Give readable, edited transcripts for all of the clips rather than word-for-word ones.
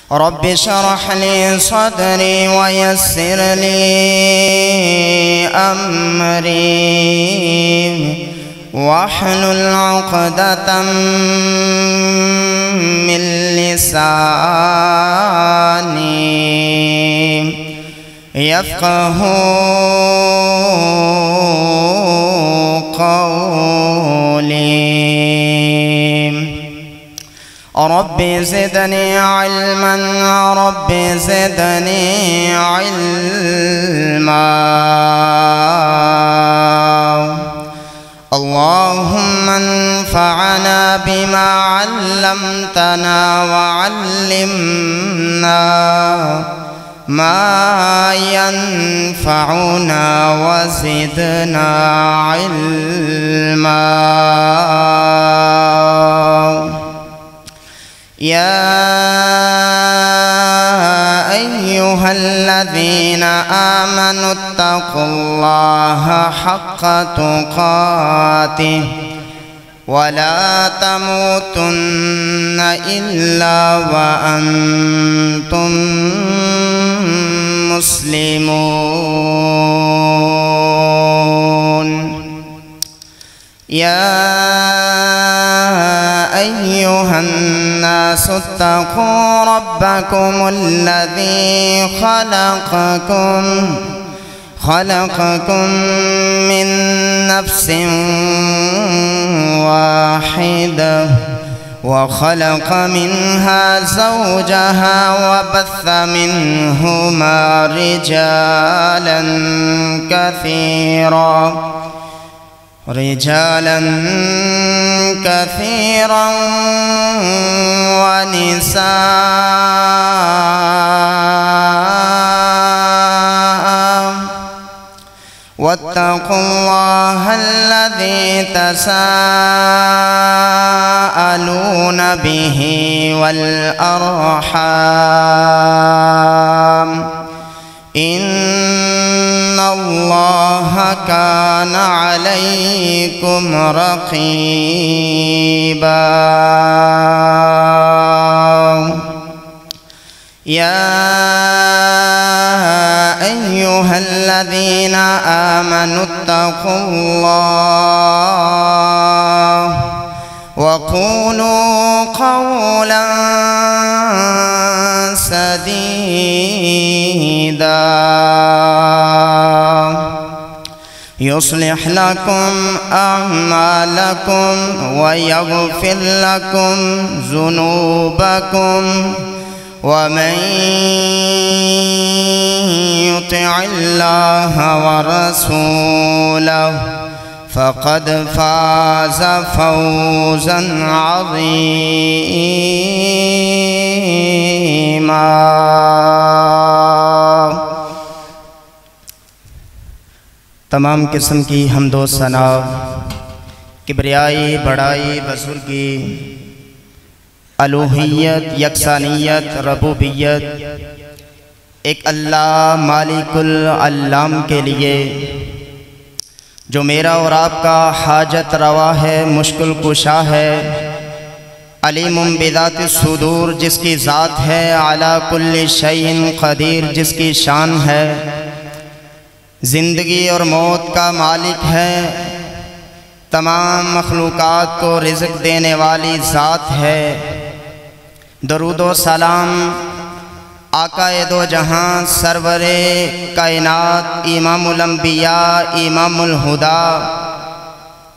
Rabbi शरह ली सदरी वयस्सिर ली अमरी वहलुल उक़दतम मिन लिसानी यफ़क़हू क़ौली। Rabbi ज़िदनी इल्मन rabbi ज़िदनी इल्मा। अल्लाहुम्मा अन्फ़अना बिमा अल्लमतना वअल्लिमना मा यन्फ़अुना वज़िदना इल्मा। या अय्युहल्लज़ीना आमनुत्तक़ुल्लाहा हक़्क़ तुक़ातिह वला तमूतुन्न इल्ला व अंतुम मुस्लिमून। या अय्युहन्नासु इत्तक़ू रब्बकुमुल्लज़ी खलक़कुम मिन नफ्सिन वाहिदह व खलक़ मिन्हा ज़ौजहा व बस्स मिन्हुमा रिजालन कसीरा व निसाअ। वत्तक़ुल्लाह अल्लज़ी तसाअलून बिही वल अर्हाम इन्नल्लाह कान अलैकुम रक़ीबा। या अय्युहल्लज़ीना आमनुत्तक़ुल्लाह वक़ूलू क़ौलन सदीदा युस्लिह लकुम अअमालकुम व यग़फ़िर लकुम ज़ुनूबकुम वमन युतिइल्लाह व रसूलहु फ़क़द फ़ाज़ फ़ौज़न अज़ीमा। तमाम किस्म की हम्दो सना, किबरियाई, बड़ाई, बुज़ुर्गी, अलूहियत, यकसानियत, रबूबियत एक अल्लाह मालिकुल अल्लाम के लिए, जो मेरा और आपका हाजत रवा है, मुश्किल कुशा है, अलीमुम बिज़ातिस सुदूर जिसकी ज़ात है, अला कुल्लि शैइन क़दीर जिसकी शान है, ज़िंदगी और मौत का मालिक है, तमाम मखलूक़ात को रिज़्क़ देने वाली ज़ात है। दरूद व सलाम आकाए दो जहां सरवरे कायनात इमामुल अंबिया इमामुल हुदा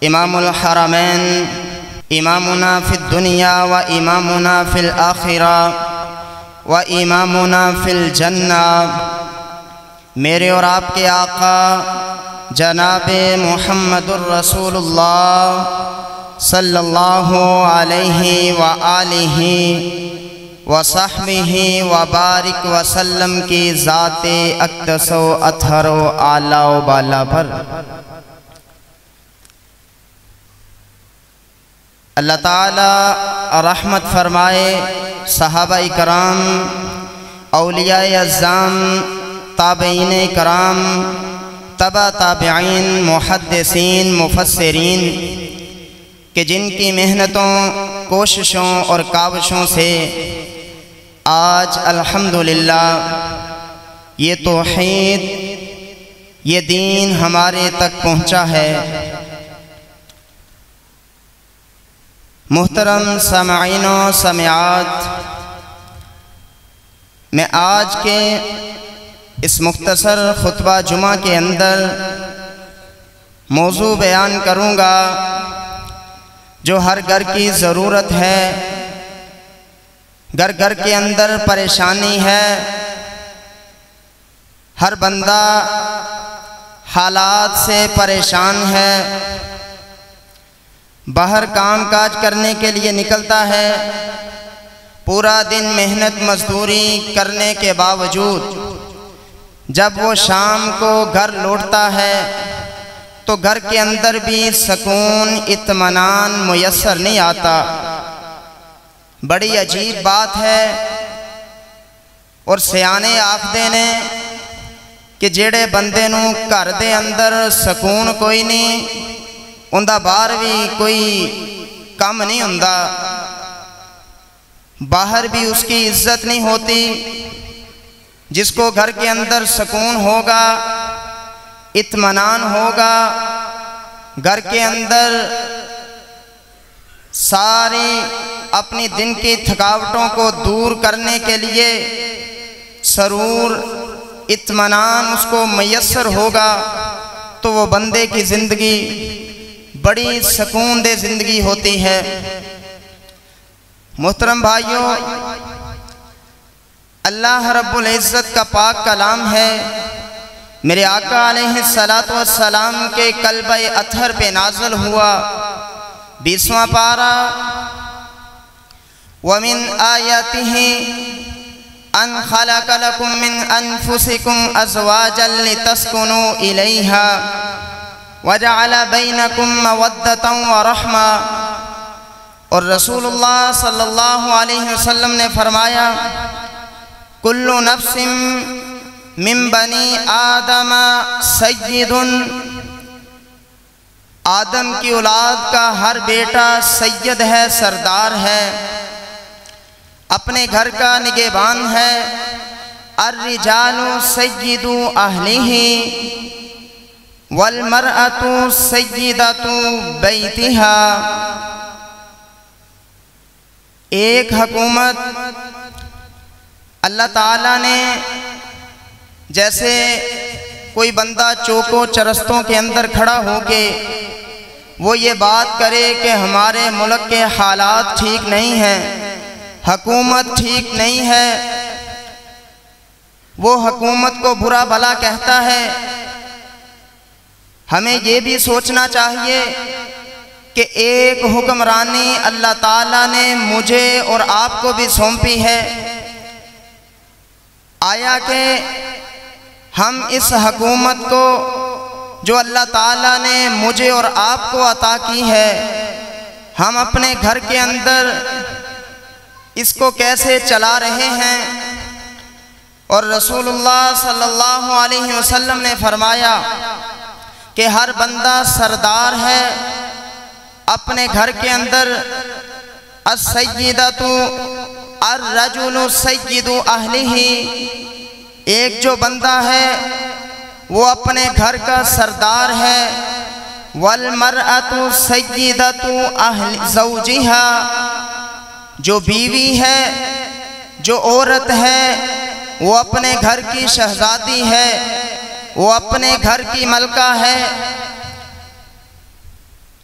इमामुल हरमैन इमामुना फिद दुनिया व इमामुना फिल आखिरा व इमामुना फिल जन्ना, मेरे और आपके आका जनाबे मुहम्मदुर रसूलुल्लाह सल्लल्लाहु अलैहि व आलिहि व सहबिही व बारिक वसल्लम की ज़ाते अक़दसो अत्हरो आला व बाला पर अल्लाह ताला रहमत फरमाए। सहाबाए कराम, औलियाए अज़्ज़ाम, ताबईन कराम, तबा ताबिईन, मुहद्दिसीन, मुफस्सिरीन कि जिनकी मेहनतों, कोशिशों और काविशों से आज अल्हम्दुलिल्लाह ये तौहीद, ये दीन हमारे तक पहुँचा है। मुहतरम सामईन व सामिआत, मैं आज के इस मुख्तसर खुतबा जुमा के अंदर मौजू बयान करूँगा जो हर घर की ज़रूरत है। घर घर के अंदर परेशानी है, हर बंदा हालात से परेशान है। बाहर काम काज करने के लिए निकलता है, पूरा दिन मेहनत मजदूरी करने के बावजूद जब वो शाम को घर लौटता है तो घर के अंदर भी सुकून इत्मीनान मुयस्सर नहीं आता। बड़ी अजीब बात है। और सियाने आखदे ने कि जेड़े बंदे नूं घर दे अंदर सुकून कोई नहीं, उनदा बाहर भी कोई कम नहीं हुंदा, बाहर भी उसकी इज्जत नहीं होती। जिसको घर के अंदर सुकून होगा, इत्मीनान होगा, घर के अंदर सारी अपनी दिन की थकावटों को दूर करने के लिए सरूर इत्मीनान उसको मयस्सर होगा, तो वो बंदे की ज़िंदगी बड़ी सुकून दे ज़िंदगी होती है। मोहतरम भाइयों, अल्लाह रब्बुल इज़्ज़त का पाक कलाम है, मेरे आका अलैहिस्सलातु वस्सलाम के कल्बे अथर पे नाज़िल हुआ। 20वां पारा, वमिन आयातिही अन खलक़ लकुम मिन अनफुसिकुम अज़वाजन लितस्कुनू इलैहा वजअल बैनकुम मवद्दतन व रहमा। और रसूलुल्लाह सल्लल्लाहु अलैहि वसल्लम ने फरमाया, कुल्लु नफ्सिम मिन बनी आदम सय्यदुन, आदम की औलाद का हर बेटा सैयद है, सरदार है, अपने घर का निगहबान है। अर्रिजालु सय्यिदु अहलिही वल मरअतु सय्यिदतु बैतिहा। एक हुकूमत अल्लाह ताला ने, जैसे कोई बंदा चौकों चरस्तों के अंदर खड़ा होके वो ये बात करे कि हमारे मुल्क के हालात ठीक नहीं हैं, हुकूमत ठीक नहीं है, वो हुकूमत को बुरा भला कहता है। हमें ये भी सोचना चाहिए कि एक हुक्मरानी अल्लाह ताला ने मुझे और आपको भी सौंपी है। आया कि हम इस हुकूमत को जो अल्लाह ताला ने मुझे और आपको अता की है, हम अपने घर के अंदर इसको कैसे चला रहे हैं। और रसूलुल्लाह सल्लल्लाहु अलैहि वसल्लम ने फरमाया कि हर बंदा सरदार है अपने घर के अंदर। अस्सय्यिदतु अर्रजुलु सय्यिदु अहलिही, एक जो बंदा है वो अपने घर का सरदार है। वल मरअतु सय्यिदतु अहलि ज़ौजिहा, जो बीवी है, जो औरत है, वो अपने घर की शहजादी है, वो अपने घर की मलका है।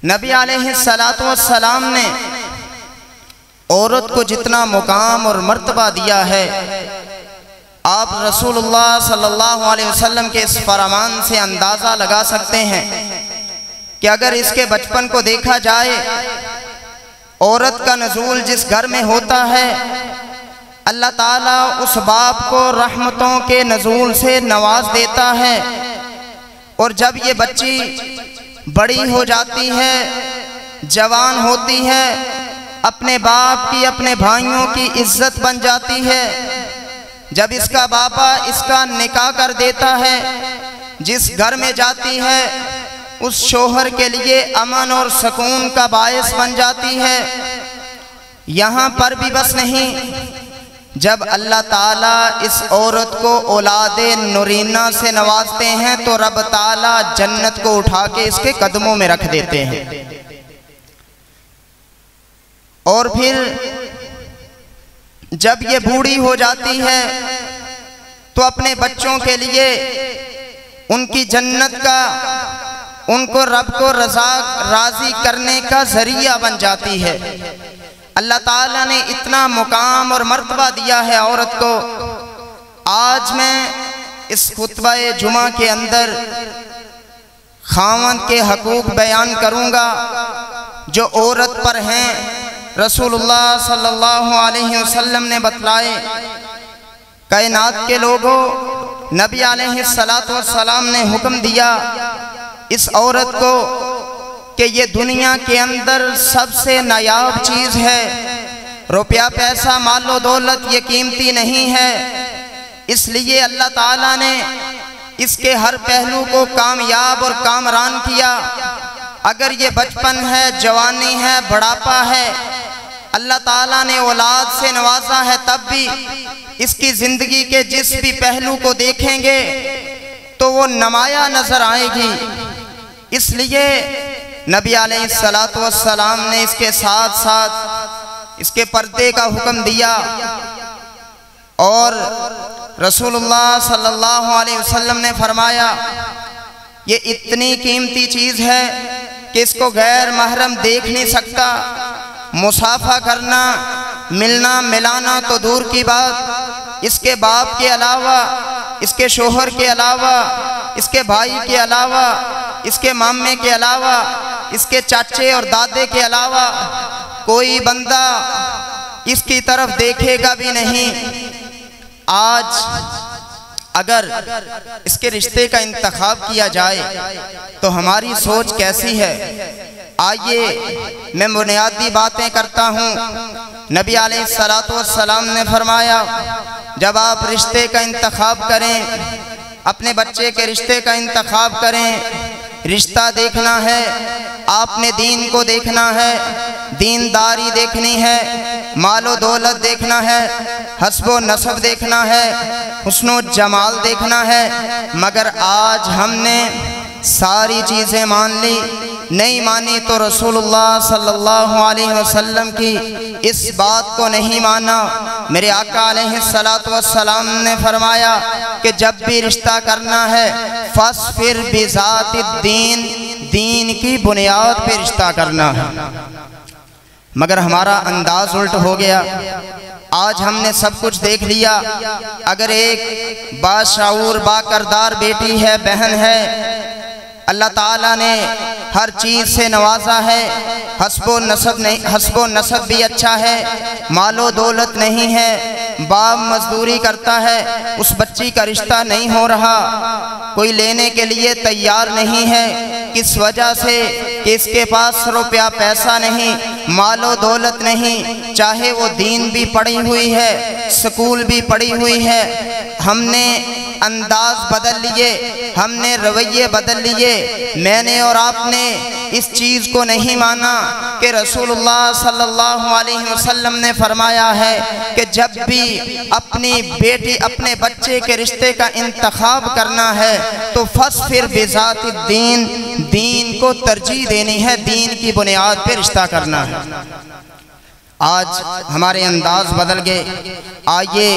नबी अलैहिस्सलातु वस्सलाम ने औरत को जितना मुकाम और मर्तबा दिया है, आप रसूलुल्लाह सल्लल्लाहु अलैहि वसल्लम के इस फरमान से अंदाज़ा लगा सकते हैं कि अगर इसके बचपन को देखा जाए, औरत का नज़ूल जिस घर में होता है, अल्लाह ताला उस बाप को रहमतों के नज़ूल से नवाज देता है। और जब ये बच्ची बड़ी हो जाती है, जवान होती है, अपने बाप की, अपने भाइयों की इज्जत बन जाती है, जब इसका बाबा इसका निकाह कर देता है, जिस घर में जाती है उस शोहर के लिए अमन और सुकून का बायस बन जाती है। यहाँ पर भी बस नहीं, जब अल्लाह ताला इस औरत को औलादे नूरीना से नवाजते हैं तो रब ताला जन्नत को उठा के इसके कदमों में रख देते हैं। और फिर जब ये बूढ़ी हो जाती है तो अपने बच्चों के लिए उनकी जन्नत का, उनको रब को राजी करने का जरिया बन जाती है। अल्लाह ताला ने इतना मुकाम और मर्तबा दिया है औरत को। आज मैं इस खुतबा जुमा के अंदर खावंद के हकूक बयान करूँगा जो औरत पर हैं। रसूलुल्लाह सल्लल्लाहु अलैहि वसल्लम ने बतलाए, कायनात के लोगों, नबी अलैहिस्सलातु वस्सलाम ने हुक्म दिया इस औरत को कि ये दुनिया के अंदर सबसे नायाब चीज़ है। रुपया पैसा मालो दौलत ये कीमती नहीं है, इसलिए अल्लाह ताला ने इसके हर पहलू को कामयाब और कामरान किया। अगर ये बचपन है, जवानी है, बुढ़ापा है, अल्लाह ताला ने औलाद से नवाजा है, तब भी इसकी ज़िंदगी के जिस भी पहलू को देखेंगे तो वो नुमाया नज़र आएगी। इसलिए नबी अलैहिस्सलातु वस्सलाम ने इसके साथ साथ इसके पर्दे का हुक्म दिया। और रसूलुल्लाह सल्लल्लाहु अलैहि वसल्लम ने फरमाया, ये इतनी कीमती चीज़ है कि इसको गैर महरम देख नहीं सकता। मुसाफा करना, मिलना मिलाना तो दूर की बात, इसके बाप के अलावा, इसके शोहर के अलावा, इसके भाई के अलावा, इसके मामे के अलावा, इसके चाचे और दादे के अलावा कोई बंदा इसकी तरफ देखेगा भी नहीं। आज अगर इसके रिश्ते का इंतखाब किया जाए तो हमारी सोच कैसी है? आइए मैं बुनियादी बातें करता हूँ। नबी अलैहिस्सलातु वस्सलाम ने फरमाया, जब आप रिश्ते का इंतखाब करें, अपने बच्चे के रिश्ते का इंतखाब करें, रिश्ता देखना है, आपने दीन को देखना है, दीनदारी देखनी है, मालो दौलत देखना है, हस्बो नसब देखना है, हुस्नो जमाल देखना है। मगर आज हमने सारी चीज़ें मान ली, नहीं मानी तो रसूलुल्लाह सल्लल्लाहु अलैहि वसल्लम की इस बात को नहीं माना। मेरे आका अलैहिस्सलातु वस्सलाम ने फरमाया कि जब भी रिश्ता करना है फस्फिर बिज़ातिद्दीन, दीन की बुनियाद पे रिश्ता करना है। मगर हमारा अंदाज उल्ट हो गया। आज हमने सब कुछ देख लिया। अगर एक बाशऊर बाकरदार बेटी है, बहन है, अल्लाह ताला ने हर चीज़ से नवाजा है, हस्बो नसब नहीं, हस्बो नसब भी अच्छा है, मालो दौलत नहीं है, बाप मजदूरी करता है, उस बच्ची का रिश्ता नहीं हो रहा, कोई लेने के लिए तैयार नहीं है। किस वजह से? कि इसके पास रुपया पैसा नहीं, मालो दौलत नहीं, चाहे वो दीन भी पढ़ी हुई है, स्कूल भी पढ़ी हुई है। हमने अंदाज बदल लिए, हमने रवैये बदल लिए। मैंने और आपने इस चीज़ को नहीं माना कि रसूलुल्लाह सल्लल्लाहु अलैहि वसल्लम ने फरमाया है कि जब भी अपनी बेटी, अपने बच्चे के रिश्ते का इंतखाब करना है तो फस्फिर बिज़ातिद्दीन, दीन को तरजीह देनी है, दीन की बुनियाद पर रिश्ता करना है। आज हमारे अंदाज बदल गए। आइए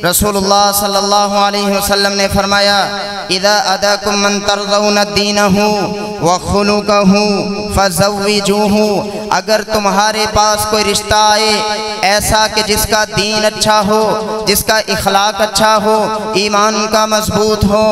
रसूलुल्लाह सल्लल्लाहु अलैहि वसल्लम ने फरमाया, इदा अदाकुम मन तरज़ौना दीनहु व खुलुकहु फज़व्विजूहु। अगर तुम्हारे पास कोई रिश्ता आए ऐसा कि जिसका दीन अच्छा हो, जिसका इखलाक अच्छा हो, ईमान का मजबूत हो,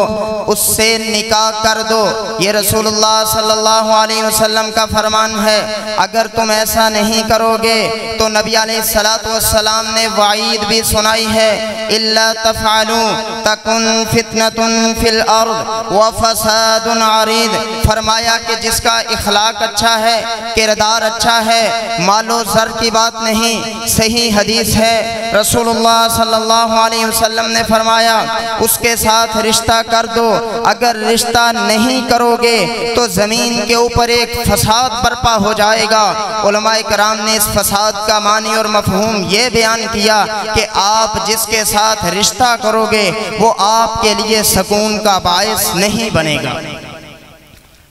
उससे निकाह कर दो। ये रसूलुल्लाह सल्लल्लाहु अलैहि वसल्लम का फरमान है। अगर तुम ऐसा नहीं करोगे तो नबी अलैहिस्सलातु वस्सलाम ने वाईद भी सुनाई है, इल्ला तफ़अलू तकुन फितनतुन फिल अर्द व फसादुन अरीद। फरमाया कि जिसका इखलाक अच्छा है, किरदार अच्छा है, मालो ज़र की बात नहीं, सही हदीस है। रसूलुल्लाह सल्लल्लाहु अलैहि वसल्लम ने फरमाया उसके साथ रिश्ता कर दो, अगर रिश्ता नहीं करोगे तो ज़मीन के ऊपर एक फसाद बर्पा हो जाएगा। उलमाए कराम ने इस फसाद का मानी और मफहूम ये बयान किया कि आप जिसके साथ रिश्ता करोगे वो आपके लिए सुकून का बायस नहीं बनेगा,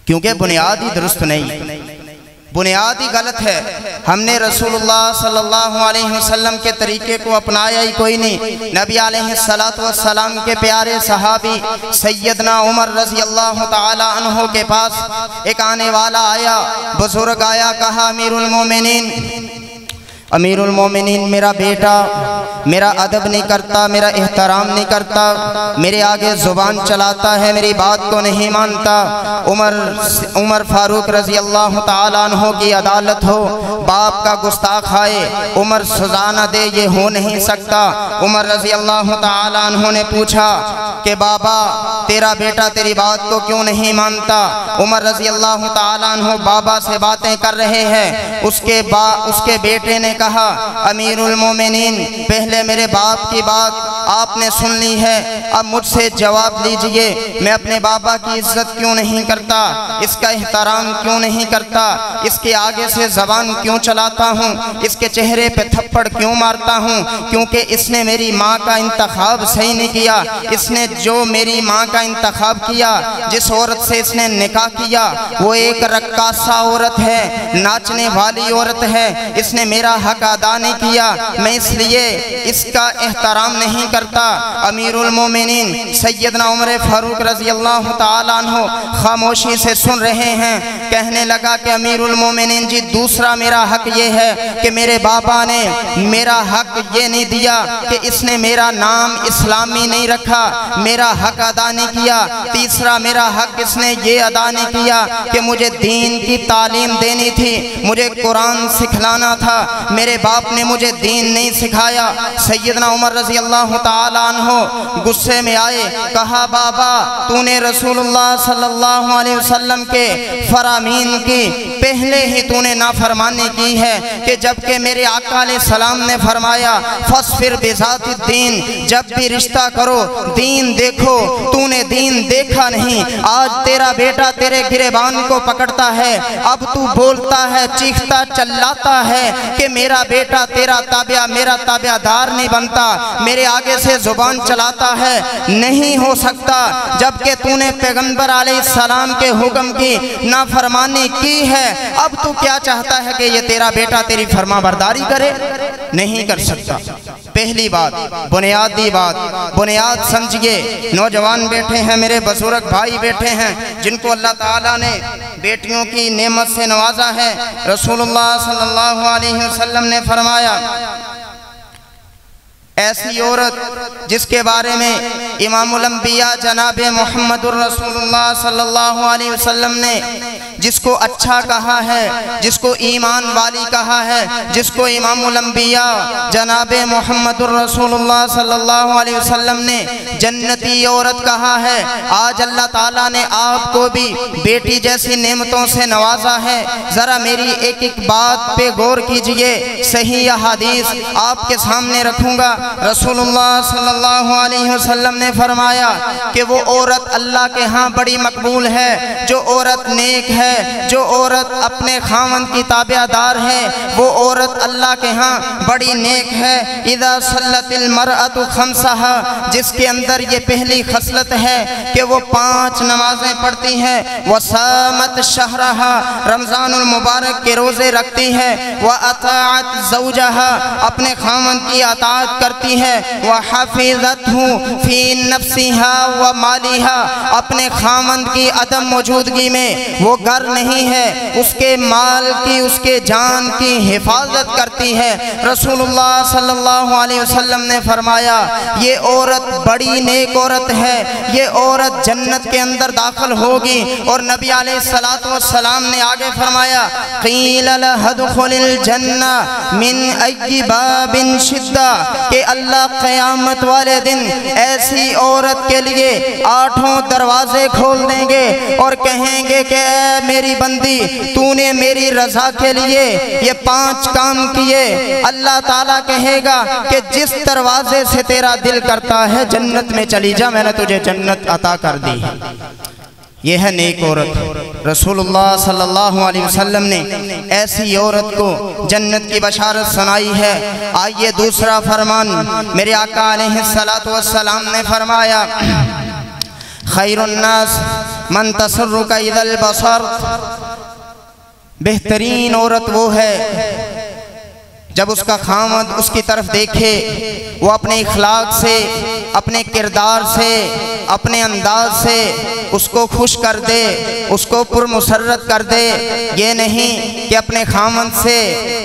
क्योंकि बुनियाद ही दुरुस्त नहीं, बुनियाद ही गलत है। हमने रसूलुल्लाह सल्लल्लाहु अलैहि वसल्लम के तरीके को अपनाया ही कोई नहीं। नबी अलैहिस्सलातु वस्सलाम के प्यारे सहाबी सैयदना उमर रज़ी अल्लाह ताला अन्हु के पास एक आने वाला आया, बुजुर्ग आया, कहा अमीरुल मोमिनीन मेरा बेटा मेरा अदब नहीं करता, मेरा एहतराम नहीं करता, मेरे आगे ज़ुबान चलाता है, मेरी बात को नहीं मानता। उमर फारूक रज़ी अल्लाह ताला अन्हु की अदालत हो, बाप का गुस्ताख आए, उमर सज़ा न दे, ये हो नहीं सकता। उमर रज़ी अल्लाह ताला अन्हु ने पूछा कि बाबा तेरा बेटा तेरी बात को क्यों नहीं मानता? उमर रज़ी अल्लाह ताला अन्हु बाबा से बातें कर रहे हैं। उसके बेटे ने कहा अमीरुल मोमिनीन पहले मेरे बाप की बात आपने सुन ली है, अब मुझसे जवाब लीजिए, मैं अपने बाबा की इज्जत क्यों नहीं करता, इसका एहतराम क्यों नहीं करता, इसके आगे से ज़बान क्यों चलाता हूँ, इसके चेहरे पे थप्पड़ क्यों मारता हूँ? क्योंकि इसने मेरी माँ का इंतखाब सही नहीं किया। इसने जो मेरी माँ का इंतखाब किया, जिस औरत से इसने निकाह किया वो एक रक्कासा औरत है, नाचने वाली औरत है, इसने मेरा हक अदा नहीं किया, मैं इसलिए इसका एहतराम नहीं करता। अमीरुल मोमिनीन सैयदना उमर फारूक रज़ी अल्लाह ताला अन्हु खामोशी से सुन रहे हैं। कहने लगा कि अमीरुल मोमिनीन जी दूसरा मेरा हक ये है कि मेरे बाबा ने मेरा हक ये नहीं दिया कि इसने मेरा नाम इस्लामी नहीं रखा, मेरा हक अदा नहीं किया। तीसरा मेरा हक इसने ये अदा नहीं किया कि मुझे दीन की तालीम देनी थी, मुझे कुरान सिखलाना था, मेरे बाप ने मुझे दीन नहीं सिखाया। सैयदना उमर रज़ी अल्लाह ताला अन्हु गुस्से में आए, कहा बाबा तूने रसूलुल्लाह सल्लल्लाहु अलैहि वसल्लम के फरामीन की पहले ही तूने नाफरमानी की है कि जबकि मेरे आका अलैहिस्सलाम ने फरमाया फस्फिर बिज़ातिद्दीन, जब भी रिश्ता करो दीन देखो, तूने दीन देखा नहीं। आज तेरा बेटा तेरे गिरेबान को पकड़ता है, अब तू बोलता है, चीखता चिल्लाता है कि मेरा बेटा तेरा ताबिया मेरा ताबियादार नहीं बनता, मेरे आगे से जुबान चलाता है। नहीं हो सकता, जबकि तूने पैगंबर अलैहिस्सलाम के हुक्म की नाफरमानी की है, अब तू क्या चाहता है कि ये तेरा बेटा तेरी फरमाबरदारी करे? नहीं कर सकता। पहली बात, बुनियादी बात, बुनियाद समझिए। नौजवान बैठे हैं, मेरे बुजुर्ग भाई बैठे हैं जिनको अल्लाह ताला ने बेटियों की नेमत से नवाजा है। रसूलुल्लाह सल्लल्लाहु अलैहि वसल्लम ने फरमाया ऐसी औरत जिसके बारे में इमामुल अंबिया जनाब मुहम्मदुर रसूलुल्लाह सल्लल्लाहु अलैहि वसल्लम ने जिसको अच्छा कहा है, जिसको ईमान वाली कहा है, जिसको इमामुल अंबिया जनाब मुहम्मदुर रसूलुल्लाह सल्लल्लाहु अलैहि वसल्लम ने जन्नती औरत कहा है। आज अल्लाह ताला ने आपको भी बेटी जैसी नेमतों से नवाजा है। ज़रा मेरी एक एक बात पे गौर कीजिए। सही हदीस आपके सामने रखूँगा। रसूलुल्लाह सल्लल्लाहु अलैहि वसल्लम ने फरमाया कि वो औरत अल्लाह के यहाँ बड़ी मकबूल है, जो औरत नेक है, जो औरत अपने खामन की ताबियादार है, वो औरत अल्लाह के यहाँ बड़ी नेक है। इज़ा सल्लतिल मरअतु खम्सहा, जिसके अंदर ये पहली खसलत है कि वो 5 नमाजें पढ़ती है। वह सामत शहरहा, रमज़ानुल मुबारक के रोज़े रखती है। वह अताअत ज़ौजहा, अपने खामन की अताअत करती है। वह हफ़िज़तहु फ़ी नफ्सिहा व मालिहा, अपने खामन की अदम मौजूदगी में वो घर डर नहीं है, उसके माल की, उसके जान की हिफाजत करती है। रसूलुल्लाह सल्लल्लाहु अलैहि वसल्लम ने फरमाया ये औरत बड़ी नेक औरत है, ये औरत जन्नत के अंदर दाखिल होगी। और नबी अलैहिस्सलातु वस्सलाम ने आगे फरमाया क़ील लहा दुख़ुलिल जन्ना मिन अय्यि बाबिन शिद्दा, कि अल्लाह क़यामत वाले दिन ऐसी औरत के लिए 8 दरवाजे खोल देंगे और कहेंगे कि ऐ मेरी बंदी, तूने मेरी रज़ा के लिए ये 5 काम किए। अल्लाह ताला कहेगा कि जिस दरवाजे से तेरा दिल करता है जन्नत में चली जा, मैंने तुझे जन्नत अता कर दी। यह है नेक औरत। रसूलुल्लाह सल्लल्लाहु अलैहि वसल्लम ने ऐसी औरत को जन्नत की बशारत सुनाई है। आइए दूसरा फरमान, मेरे आका अलैहिस्सलातु वस्सलाम ने फरमाया खैरुन्नास मन तसर्रुका इदल बसर, बेहतरीन औरत वो है जब उसका खामद उसकी तरफ देखे, वो अपने इखलाक से, अपने किरदार से, अपने अंदाज से उसको खुश कर दे, उसको पुरमुसर्रत कर दे। ये नहीं कि अपने खामद से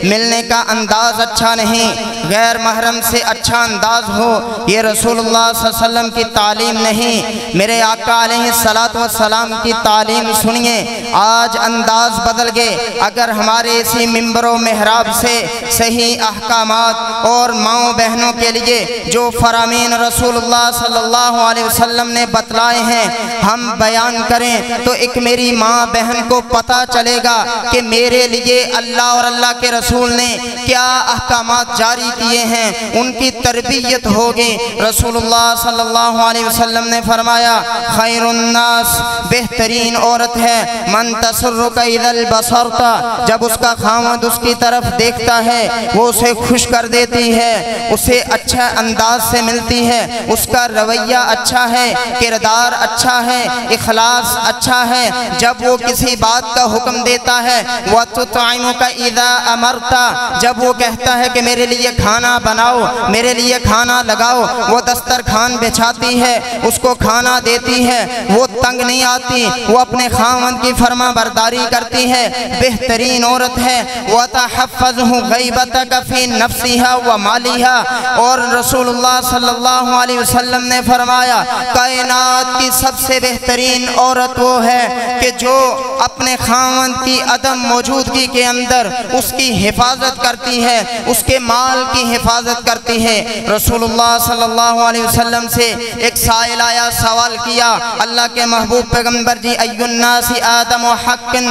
मिलने का अंदाज अच्छा नहीं, गैर महरम से अच्छा अंदाज हो, ये रसूलुल्लाह सल्लल्लाहु अलैहि वसल्लम की तालीम नहीं। मेरे आका अलैहिस्सलातु वस्सलाम की तालीम सुनिए। आज अंदाज बदल गए। अगर हमारे इसी मिंबरों मेहराब से सही अहकामात और माओ बहनों के लिए जो फरामीन रसूलुल्लाह सल्लल्लाहु अलैहि वसल्लम ने बतलाए हैं हम बयान करें तो एक मेरी माँ बहन को पता चलेगा कि मेरे लिए अल्लाह और अल्लाह के रसूल ने क्या अहकामात जारी किए हैं, उनकी तरबियत होगी। रसूलुल्लाह सल्लल्लाहु अलैहि वसल्लम ने फरमाया खैरुन्नास, बेहतरीन औरत है मन तसर्रुका इदल बसरता, जब उसका खामद उसकी तरफ देखता है वो उसे खुश कर देती है, उसे अच्छा अंदाज से मिलती है, उसका रवैया अच्छा है, किरदार अच्छा है, इखलास अच्छा है। जब वो किसी बात का हुक्म देता है वह तुतइमुका इज़ा अमरता, जब वो कहता है कि मेरे लिए खाना बनाओ, मेरे लिए खाना लगाओ, वो दस्तरखान बिछाती है, उसको खाना देती है, वो तंग नहीं आती, वो अपने खामद की फरमा बरदारी करती है, बेहतरीन औरत है। वह तहफ़्फ़ज़ुहु ग़ैबतका फ़ी नफ़्सिहा व मालिहा, और रसूलुल्लाह सल्लल्लाहु अलैहि वसल्लम ने फरमाया कायनात की सबसे बेहतरीन औरत वो है कि जो अपने खामद की अदम मौजूदगी के अंदर उसकी हिफाजत करती है, उसके माल की हिफाजत करती है। रसूलुल्लाह सल्लल्लाहु अलैहि वसल्लम से एक साइल आया, सवाल किया अल्लाह के महबूब पैगंबर जी अय्युन्नासी आदम व हक़्क़िन,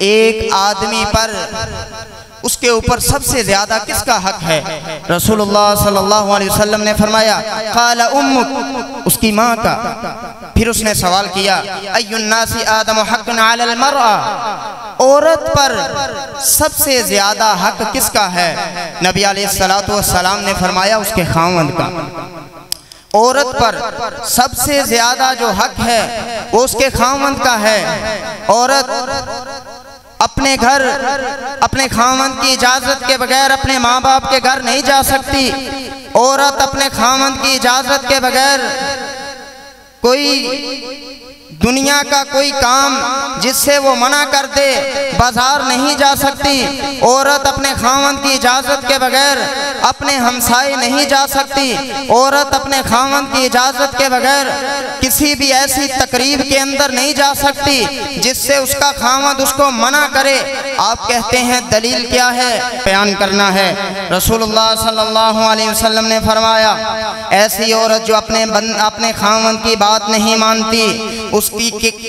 एक आदमी पर उसके ऊपर सबसे ज्यादा किसका हक है? रसूलुल्लाह सल्लल्लाहु अलैहि वसल्लम ने फरमाया क़ाला उम्मुक, उसकी माँ का। फिर उसने सवाल किया अय्युन्नासी आदम हक़्क़ुन अलल मरअ, औरत पर सबसे ज्यादा हक किसका है? नबी अलैहिस्सलातु वस्सलाम ने फरमाया उसके खामद का। औरत पर सबसे ज्यादा जो हक है वो उसके खामद का है। औरत अपने घर अपने खामद की इजाज़त के बगैर अपने माँ बाप के घर नहीं जा सकती। औरत अपने खामद की इजाज़त के बगैर कोई दुनिया का कोई काम जिससे वो मना कर दे बाजार नहीं जा सकती। औरत अपने खामद की इजाज़त के बगैर अपने हमसाए नहीं जा सकती। औरत अपने खामद की इजाज़त के बगैर किसी भी ऐसी तकरीब के अंदर नहीं जा सकती जिससे उसका खामद उसको मना करे। आप कहते हैं दलील क्या है? बयान करना है। रसूलुल्लाह सल्लल्लाहु अलैहि वसल्लम ने फरमाया ऐसी औरत जो अपने खामद की बात नहीं मानती,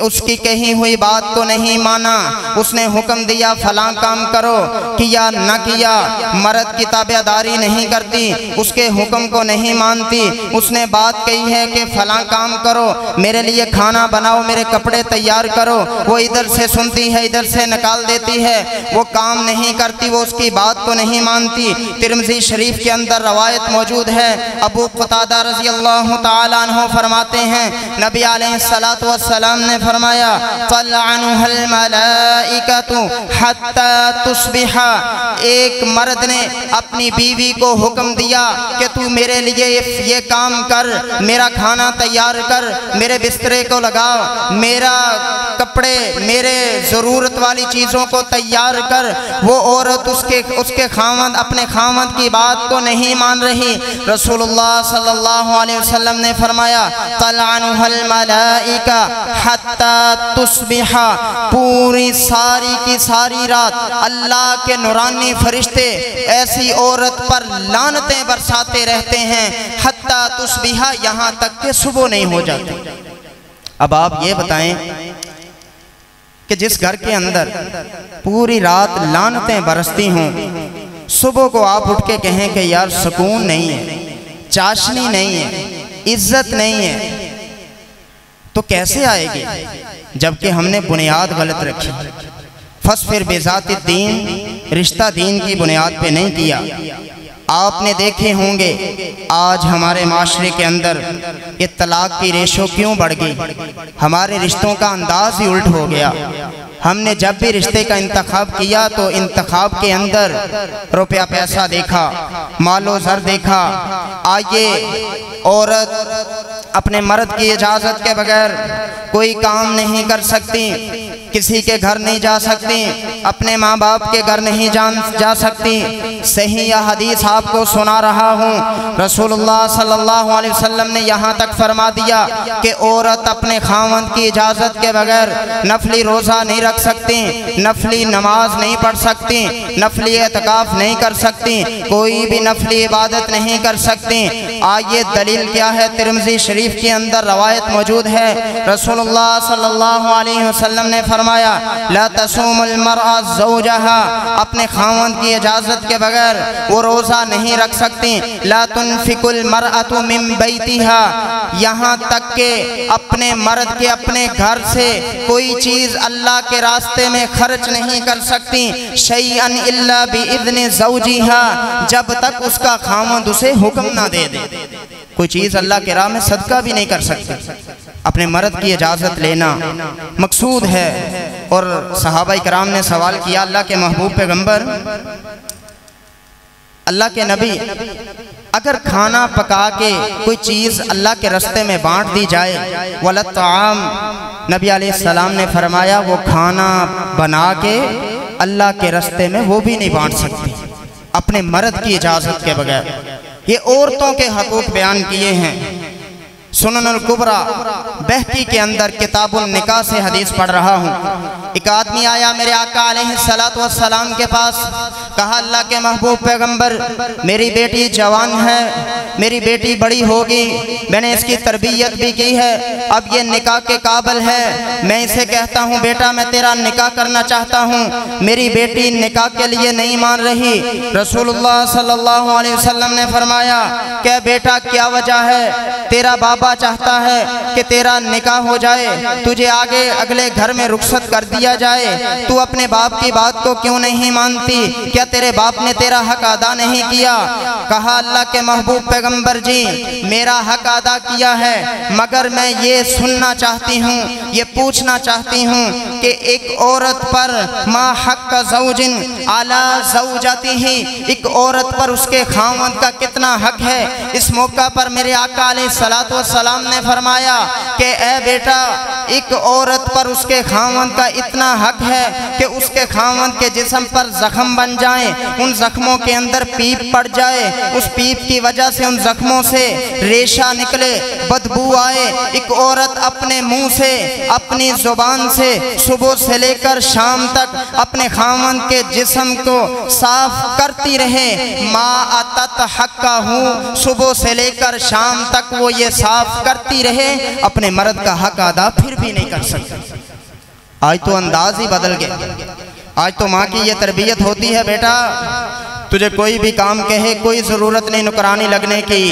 उसकी कही हुई बात को नहीं माना, उसने हुक्म दिया फलां काम करो, किया न किया, मर्द की ताबेदारी नहीं करती, उसके हुक्म को नहीं मानती, उसने बात कही है कि फलां काम करो, मेरे लिए खाना बनाओ, मेरे कपड़े तैयार करो, वो इधर से सुनती है इधर से निकाल देती है, वो काम नहीं करती, वो उसकी बात को नहीं मानती। तिरमिज़ी शरीफ के अंदर रवायत मौजूद है, अबू क़तादा रज़ी अल्लाह तआला अन्हु फरमाते हैं नबी अलैहिस्सलातु वस्सलाम ने फरमाया तलअनुहुल मलाइकतु हत्ता तुस्बिहा। एक मर्द ने अपनी बीवी को हुक्म दिया कि तू मेरे लिए ये काम कर, मेरा खाना तैयार कर, मेरे बिस्तरे को लगा, मेरा कपड़े, मेरे ज़रूरत वाली चीज़ों को तैयार कर। वो औरत उसके खामद, अपने खामद की बात को नहीं मान रही। रसूलुल्लाह सल्लल्लाहु अलैहि वसल्लम ने फरमाया तलअनुहुल मलाइका हत्ता तुस्बिहा। पूरी सारी की सारी रात अल्लाह के नूरानी फरिश्ते ऐसी औरत पर लानतें बरसाते रहते हैं, हत्ता तुस्बिहा, यहाँ तक कि सुबह नहीं हो जाती। अब आप ये बताएं कि जिस घर के अंदर पूरी रात लानतें बरसती हों, सुबह को आप उठ के कहें कि यार सुकून नहीं है, चाशनी नहीं है, इज्जत नहीं है, तो कैसे आएगी? जबकि हमने बुनियाद गलत रखी। फस्फिर बेज़ाति दीन, रिश्ता दीन की बुनियाद पे नहीं किया। आपने देखे होंगे आज हमारे माशरे के अंदर ये तलाक की रेशो क्यों बढ़ गई? हमारे रिश्तों का अंदाज ही उल्ट हो गया। हमने जब भी रिश्ते का इंतखाब किया तो इंतखाब के अंदर रुपया पैसा देखा, मालो ज़र देखा। आइए, औरत अपने मर्द की इजाज़त के बगैर कोई काम नहीं कर सकती, किसी के घर नहीं जा सकती, अपने माँ बाप के घर नहीं जा सकती। सही या हदीस आपको सुना रहा हूँ। रसूलुल्लाह सल्लल्लाहु अलैहि वसल्लम ने यहाँ तक फरमा दिया कि औरत अपने खावंद की इजाज़त के बगैर नफली रोज़ा नहीं रख सकती, नफली नमाज नहीं पढ़ सकती, नफली एतकाफ नहीं कर सकती, कोई भी नफली इबादत नहीं कर सकती। आइए दलील क्या है? तिरमिज़ी शरीफ के अंदर रवायत मौजूद है। रसूलुल्लाह सल्लल्लाहु अलैहि वसल्लम ने फरमाया ला तसूमुल मरअ ज़ौजहा, अपने खावंद की इजाज़त के बगैर वो रोज़ा नहीं रख सकती। ला तुनफिकुल मरअतु मिन बैतिहा, यहाँ तक के अपने मर्द के अपने घर से कोई चीज़ अल्लाह के रास्ते में खर्च नहीं कर सकती। शैअन इल्ला बिइज़्नि ज़ौजिहा, जब तक उसका खावंद उसे हुक्म ना दे दे। कोई चीज़ अल्लाह के राह में सदका भी नहीं कर सकती। अपने मर्द की इजाज़त लेना मकसूद है। और सहाबाए किराम ने सवाल किया, अल्लाह के महबूब पैगंबर, अल्लाह के नबी, अगर खाना पका के कोई चीज़ अल्लाह के रास्ते में बांट दी जाए, वला ताम, नबी अलैहिस्सलाम ने फरमाया वो खाना बना के अल्लाह के रास्ते में वो भी नहीं बांट सकती अपने मर्द की इजाज़त के बगैर। ये औरतों के हकूक़ बयान किए हैं। सुननुल कुबरा बहकी के अंदर किताबुल निकाह से हदीस पढ़ रहा हूँ। एक आदमी आया मेरे आका अलैहिस्सलातु वस्सलाम के पास, कहा अल्लाह के महबूब पैगंबर, मेरी बेटी जवान है, मेरी बेटी बड़ी होगी, मैंने इसकी तरबियत भी की है, अब ये निकाह के काबिल है। मैं इसे कहता हूँ बेटा मैं तेरा निकाह करना चाहता हूँ, मेरी बेटी निकाह के लिए नहीं मान रही। रसूलुल्लाह सल्लल्लाहु अलैहि वसल्लम ने फरमाया क्या बेटा क्या वजह है? तेरा बाबा चाहता है कि तेरा निकाह हो जाए, तुझे आगे अगले घर में रुखसत कर दिया जाए, तू अपने बाप की बात को क्यों नहीं मानती? क्या तेरे बाप ने तेरा हक अदा नहीं किया? कहा अल्लाह के महबूब पैगंबर जी, मेरा हक अदा किया है, मगर मैं ये सुनना चाहती हूँ, ये पूछना चाहती हूँ कि एक औरत पर मा हक ज़ौजिन अला ज़ौजतिही, एक औरत पर उसके खावंद का कितना हक है? इस मौका पर मेरे आका अलैहिस्सलातु वस्सलाम ने फरमाया कि ए बेटा, एक औरत पर उसके खावंद का इतना हक है कि उसके खावंद के जिस्म पर जख्म बन जाए, उन जख्मों के अंदर पीप पड़ जाए, उस पीप की वजह से उन जख्मों से रेशा निकले, बदबू आए। एक औरत अपने मुंह से, अपनी जुबान से सुबह से लेकर शाम तक अपने खावंद के जिस्म को साफ करती रहे। मा अतत हक्का हूँ, सुबह से लेकर शाम तक वो ये साफ करती रहे, अपने मर्द का हक अदा फिर भी नहीं कर सकती। आज तो अंदाज ही बदल गया। आज तो माँ की ये तरबियत होती है बेटा तुझे कोई भी काम कहे कोई ज़रूरत नहीं नुकरानी लगने की,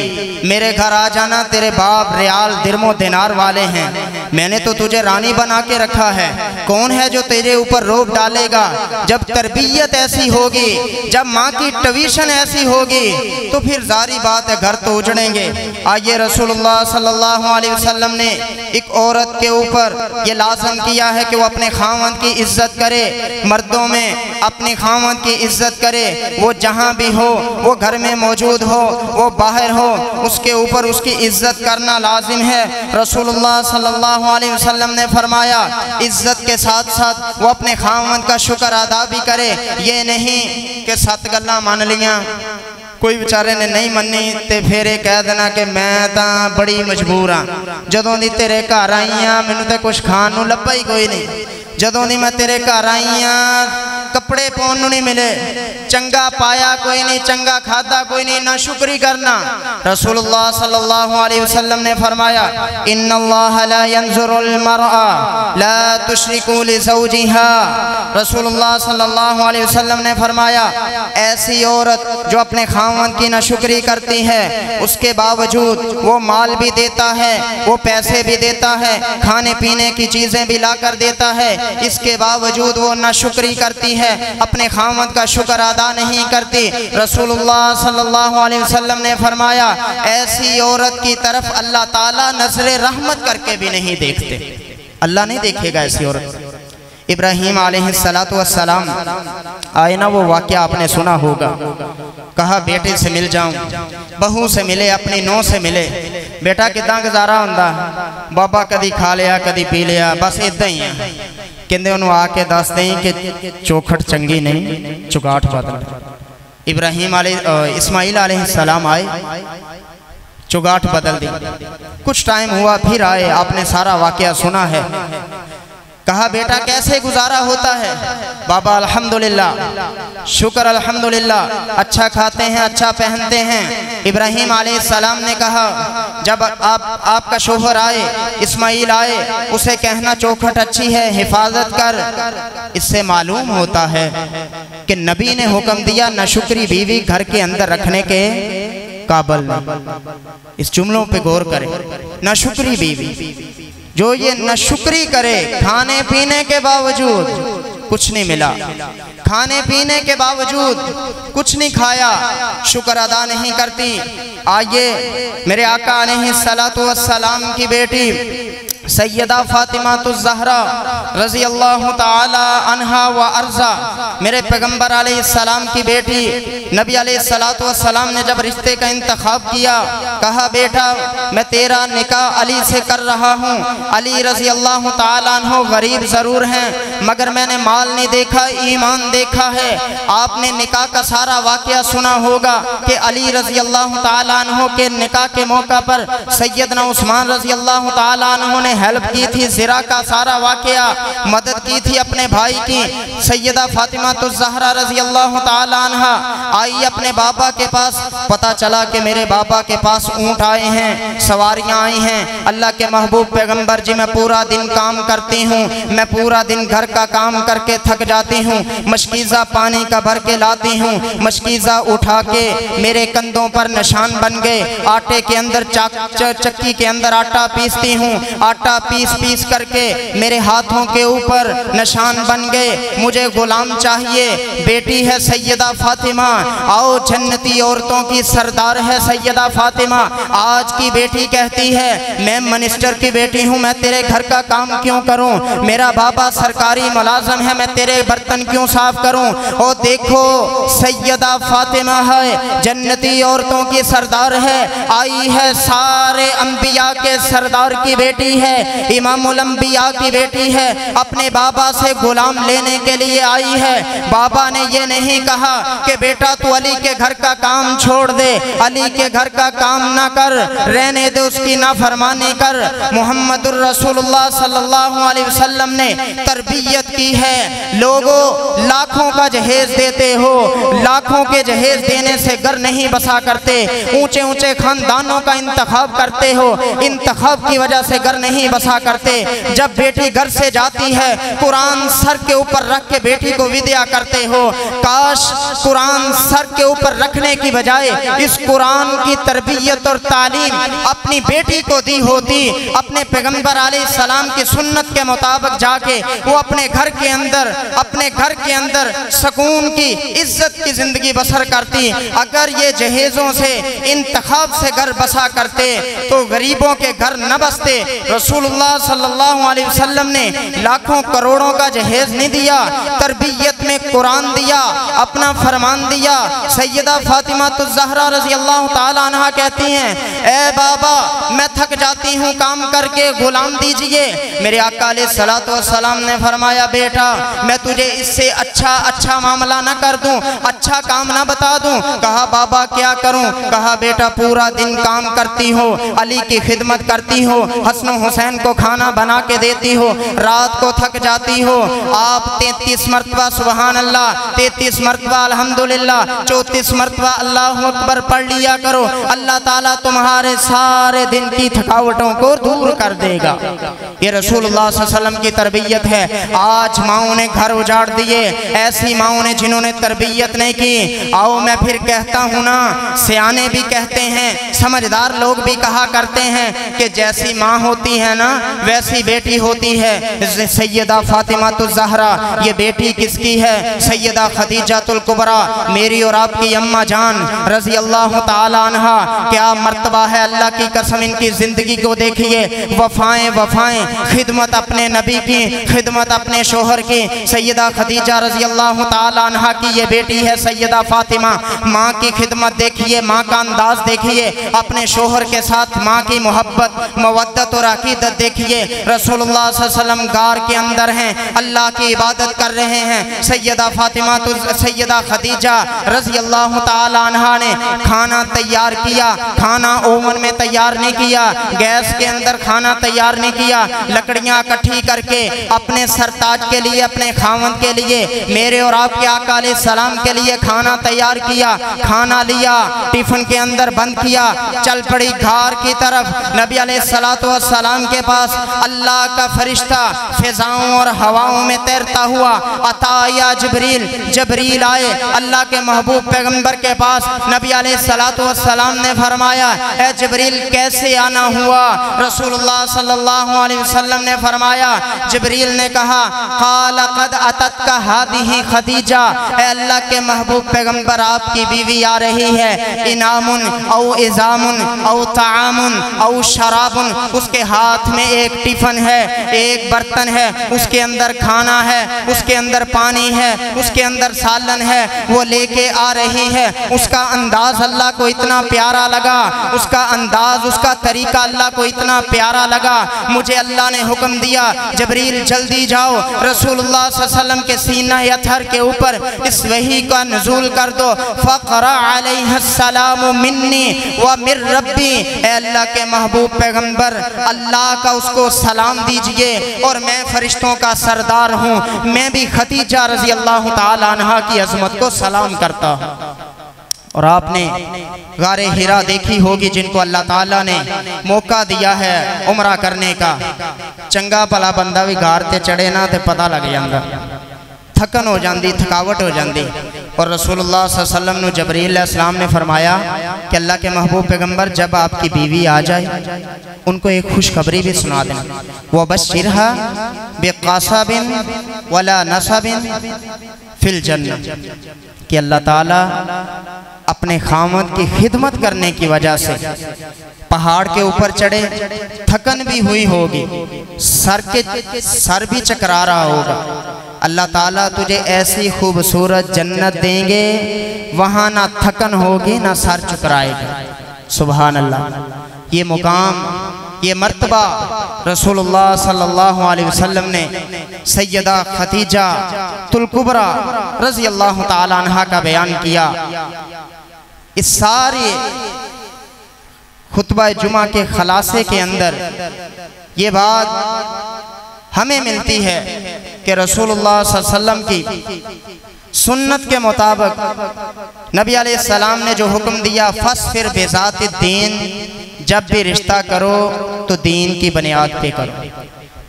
मेरे घर आ जाना, तेरे बाप रियाल दिरमो दिनार वाले हैं, मैंने तो तुझे रानी बना के रखा है, कौन है जो तेरे ऊपर रोक डालेगा। जब तरबियत ऐसी होगी, जब माँ की ट्यूशन ऐसी होगी तो फिर जारी बात है घर तो उजड़ेंगे। आइए रसूलुल्लाह सल्लल्लाहु अलैहि वसल्लम ने एक औरत के ऊपर ये लाज़म किया है कि वो अपने खावंद की इज्जत करे, मर्दों में अपने खावंद की इज्जत करे, वो जहाँ भी हो, वो घर में मौजूद हो, वो बाहर हो, उसके ऊपर उसकी इज्जत करना लाजिम है। रसूलुल्लाह सल्लल्लाहु अलैहि वसल्लम ने फरमाया इज्जत के साथ साथ वो अपने खावंद का शुक्र अदा भी करे। ये नहीं कि 7 गल्लां मान लियां, कोई बेचारे ने नहीं मन्नी तो फिर ये कह देना कि मैं तो बड़ी मजबूर हाँ, जदों दी तेरे घर आई हाँ मैनू तो कुछ खाण नूं लभा ही कोई नहीं, जदों दी मैं तेरे घर आई हाँ कपड़े पाउण नूं नहीं मिले, चंगा पाया कोई नहीं, चंगा खादा कोई नहीं, ना शुक्री करना। रसूलुल्लाह सल्लल्लाहु अलैहि वसल्लम ने फरमाया इन्नल्लाह ला यंजुरुल मरआ ला तुशरिकू लिज़ौजिहा। रसूलुल्लाह सल्लल्लाहु अलैहि वसल्लम ने फरमाया ऐसी औरत जो अपने खावंद की नाशुक्री करती है, उसके बावजूद वो माल भी देता है, वो पैसे भी देता है, खाने पीने की चीज़ें भी ला कर देता है, इसके बावजूद वो नाशुक्री करती है, अपने खावंद का शुक्र अदा नहीं करती। रसूलुल्लाह सल्लल्लाहु अलैहि वसल्लम ने फरमाया ऐसी औरत की तरफ अल्लाह ताला नजरे रहमत करके भी नहीं देखते, अल्लाह नहीं देखेगा ऐसी औरत। इब्राहीम अलैहिस्सलातु वस्सलाम आए ना, वो वाक़या आपने सुना होगा, कहा बेटे से मिल जाऊं, बहू से मिले, अपनी नौं से मिले, बेटा कितना गुजारा होंदा, बाबा कदी खा लिया कदी पी लिया, बस इदा ही है। कहते उन्होंने आके दस दें कि चौखट चंगी नहीं चुगाठ बदल। इब्राहीम इस्माइल अलैहिस्सलाम आए, चुगाठ बदल दी। कुछ टाइम हुआ फिर आए, आपने सारा वाक़या सुना है। कहा बेटा कैसे गुजारा होता है? बाबा अल्हम्दुलिल्लाह, शुक्र अल्हम्दुलिल्लाह, अच्छा खाते हैं, अच्छा पहनते हैं। इब्राहीम अलैहिस्सलाम ने कहा जब आपका शोहर आए, इस्माइल आए, उसे कहना चौखट अच्छी है, हिफाजत कर। इससे मालूम होता है कि नबी ने हुक्म दिया नाशुक्री बीवी घर के अंदर रखने के काबिल नहीं। इस जुमलों पे गौर करें, नाशुक्री बीवी जो ये नाशुक्री करे, खाने पीने के बावजूद कुछ नहीं मिला, खाने पीने के बावजूद कुछ नहीं खाया, शुक्र अदा नहीं करती। आइए मेरे आका अलैहिस्सलातु वस्सलाम की बेटी सैयदा फातिमा ज़हरा रज़ी अल्लाह ताला अन्हा व अर्ज़ा, मेरे पैगम्बर अलैहिस्सलाम की बेटी, नबी अलैहिस्सलातु वस्सलाम ने जब रिश्ते का इंतखाब किया, कहा बेटा मैं तेरा निकाह अली से कर रहा हूँ। अली रज़ी अल्लाह ताला अन्हु गरीब ज़रूर हैं मगर मैंने माल नहीं देखा, ईमान देखा है। आपने निकाह का सारा वाक़या सुना होगा कि अली रज़ी अल्लाह ताला अन्हु के निकाह के मौका पर सैयदना उस्मान रज़ी अल्लाह ताला अन्हु ने हेल्प की थी, ज़िरा का सारा वाक़या मदद की थी अपने भाई की। सैयदा फातिमा ज़हरा रज़ी अल्लाह ताला अन्हा आई अपने बाबा के पास, पता चला कि मेरे बाबा के पास ऊँट आए हैं, सवारियाँ आई हैं। अल्लाह के महबूब पैगम्बर जी मैं पूरा दिन काम करती हूँ, मैं पूरा दिन घर का काम करके थक जाती हूँ, मशकीज़ा पानी का भर के लाती हूँ, मशकीज़ा उठा के मेरे कंधों पर निशान बन गए। आटे के अंदर चक्की के अंदर आटा पीसती हूँ, आटा पीस करके मेरे हाथों के ऊपर निशान बन गए। मुझे गुलाम चाहिए। बेटी है सैयदा फातिमा, आओ जन्नती औरतों की सरदार है सैयदा फातिमा। आज की बेटी कहती है मैं मिनिस्टर की बेटी हूँ, मैं तेरे घर का काम क्यों करूँ, मेरा बाबा सरकारी मुलाजम है, मैं तेरे बर्तन क्यों साफ करूँ। और देखो सैयदा फातिमा है, जन्नती औरतों की सरदार है, आई है सारे अंबिया के सरदार की बेटी है, इमामुल अंबिया की बेटी है, अपने बाबा से गुलाम लेने के लिए आई है। बाबा ने ये नहीं कहा कि बेटा तू अली के घर का काम छोड़ दे, अली के घर का काम ना कर, रहने दे, उसकी नाफरमानी कर। मुहम्मदुर रसूलुल्लाह सल्लल्लाहु अलैहि वसल्लम ने तरबियत की है। लोगों लाखों का जहेज देते हो, लाखों के जहेज देने से घर नहीं बसा करते, ऊंचे ऊंचे खानदानों का इंतखाब करते हो, इंतखाब की वजह से घर नहीं नहीं बसा करते। जब बेटी घर से जाती है कुरान सर के ऊपर रख के बेटी को विदा करते हो। काश कुरान सर के ऊपर रखने की बजाय इस कुरान की तरबियत और तालीम अपनी बेटी को दी होती। अपने पैगंबर अलैहिस्सलाम की सुन्नत के मुताबिक जाके वो अपने घर के अंदर सुकून की इज्जत की जिंदगी बसर करती। अगर ये जहेज़ों से इंतखाब से घर बसा करते तो गरीबों के घर न बसते। रसूलुल्लाह सल्लल्लाहु अलैहि वसल्लम ने लाखों करोड़ों का जहेज नहीं दिया, तरबियत में कुरान दिया, अपना फरमान दिया। सैयदा फातिमा ज़हरा रज़ी अल्लाह ताला अन्हा कहती हैं, ए बाबा मैं थक जाती हूँ काम करके, गुलाम दीजिए। मेरे आका अलैहिस्सलातु वस्सलाम ने फरमाया, बेटा मैं तुझे इससे अच्छा मामला ना कर दूं, अच्छा काम ना बता दूं। कहा बाबा क्या करूं? कहा बेटा पूरा दिन काम करती हो, अली की खिदमत करती हो, हसन हुसैन को खाना बना के देती हो, रात को थक जाती हो। आप 33 मरतबा सुबहान अल्लाह, 33 मरतबा अल्हम्दुलिल्लाह, 34 मरतबा अल्लाहु अकबर पढ़ लिया करो। अल्लाह ताला तुम्हारे सारे दिन की थकावटों को दूर कर देगा। ये रसूलुल्लाह सल्लल्लाहु अलैहि वसल्लम की तरबियत है। आज माओं ने घर उजाड़ दिए, ऐसी माओं ने जिन्होंने तरबियत नहीं की। आओ मैं फिर कहता हूँ ना, सियाने भी कहते हैं, समझदार लोग भी कहा करते हैं कि जैसी माँ होती है ना वैसी बेटी होती है। सैयदा फातिमा ज़हरा ये बेटी किसकी है? सैयदा खदीजातुल कुबरा, मेरी और आपकी अम्मा जान रज़ी अल्लाह ताला अन्हा। क्या मर्तबा है, अल्लाह की कसम इनकी ज़िंदगी को देखिए। वफ़ाएं, खिदमत अपने नबी की, खिदमत अपने शोहर की। सैयदा खदीजा रज़ी अल्लाह ताला अन्हा की ये बेटी है सैयदा फातिमा। माँ की खिदमत देखिए, माँ का अंदाज देखिए, अपने शोहर के साथ माँ की मोहब्बत, मवद्दत और अकीदत देखिए। रसूलुल्लाह सल्लल्लाहु अलैहि वसल्लम गार के अंदर हैं, अल्लाह की इबादत कर रहे हैं। सैयदा फातिमा सैयदा खदीजा रज़ी अल्लाह ताला अन्हा ने खाना तैयार किया। खाना ओवन में तैयार नहीं किया, गैस के अंदर खाना तैयार नहीं किया, लकड़ियाँ इकट्ठी करके अपने सरताज के लिए, अपने खावंद के लिए, मेरे और आपके आका अलैहिस्सलाम के लिए खाना तैयार किया। खाना लिया, टिफिन के अंदर बंद किया, चल पड़ी घार की तरफ। नबी अलैहिस्सलातु वस्सलाम के पास अल्लाह का फरिश्ता फिजाओं और हवाओं में तैरता हुआ अताया जबरील आए अल्लाह के महबूब पैगंबर के पास। नबी अलैहिस्सलातु वस्सलाम ने फरमाया, ए जबरील कैसे आना हुआ? रसूलुल्लाह सल्लल्लाहु अलैहि वसल्लम ने फरमाया, जबरील ने कहा, क़ाल क़द अततका हादिही खदीजा, ए अल्लाह के महबूब पैगंबर आपकी बीवी आ रही है। इनामुन औ इज़ामुन औ तामुन औ शराबुन, उसके हाथ में एक टिफिन है, एक बर्तन है, उसके अंदर खाना है, उसके अंदर पानी है, उसके अंदर सालन है, वो लेके आ रही है। उसका अंदाज अल्लाह को इतना प्यारा लगा, उसका अंदाज, उसका तरीका अल्लाह को इतना प्यारा लगा। मुझे अल्लाह ने हुक्म दिया, जबरील जल्दी जाओ, रसूलुल्लाह सल्लल्लाहु अलैहि वसल्लम के सीना यथर के ऊपर इस वही का नुज़ूल कर दो। फ़क़रा अलैहिस्सलामु मिन्नी व मिर रब्बी, ए अल्लाह के महबूब पैगंबर अल्लाह का उसको सलाम दीजिए और मैं फरिश्तों का सरदार हूँ, मैं भी खदीजा रज़ी अल्लाह ताला अन्हा की अज़मत को सलाम करता हूँ। और आपने गारे हिरा देखी होगी, जिनको अल्लाह ताला ने मौका दिया है उम्रा करने का। चंगा भला बंदा भी गार ते चढ़े ना तो पता लग जाता, थकन हो जाती, थकावट हो जाती। और रसूलुल्लाह सल्लल्लाहु अलैहि वसल्लम ने जबरील अलैहिस्सलाम ने फरमाया कि अल्लाह के महबूब पैगंबर जब आपकी बीवी आ जाए उनको एक खुशखबरी भी सुना देना। वह बश्शिरहा बिक़ासाबिन वला नसबिन फिल जन्नह, कि अल्लाह ताला अपने खामद की खिदमत करने की वजह से पहाड़ के ऊपर चढ़े, थकन भी हुई होगी, सर भी चकरा रहा होगा। अल्लाह ताला तुझे ऐसी खूबसूरत जन्नत देंगे, वहाँ ना थकन होगी ना सर चकराएगा। सुभान अल्लाह। ये मुकाम, ये मर्तबा रसूलुल्लाह सल्लल्लाहु अलैहि वसल्लम ने सैयदा खदीजा तुल कुबरा रज़ी अल्लाह ताला अन्हा का बयान किया। इस सारे खुतबा जुमा के खलासे के अंदर ये बात हमें मिलती है कि रसूलुल्लाह सल्लल्लाहु अलैहि वसल्लम की सुन्नत के मुताबिक नबी अलैहिस्सलाम ने जो हुक्म दिया, फस्फिर बिज़ातिद्दीन, जब भी रिश्ता करो तो दीन की बुनियाद पे करो।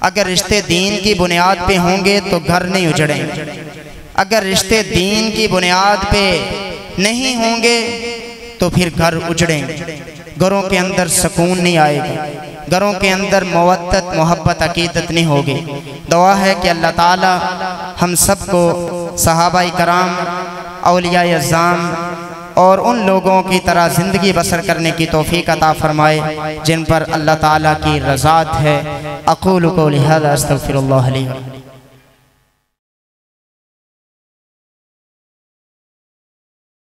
अगर रिश्ते दीन की बुनियाद पे होंगे तो घर नहीं उजड़ेंगे। अगर रिश्ते दीन की बुनियाद पे नहीं होंगे तो फिर घर उजड़ेंगे। घरों के अंदर सुकून नहीं आएगा, घरों के अंदर मवद्दत मोहब्बत अकीदत नहीं होगी। दुआ है कि अल्लाह ताला हम सबको सहाबाए कराम, औलियाए अज़्ज़ाम और उन लोगों की तरह ज़िंदगी बसर करने की तौफ़ीक़ अता फ़रमाए जिन पर अल्लाह ताला की रज़ात है। अक़ूलु क़ौली हाज़ा अस्तग़फ़िरुल्लाह ली व लकुम।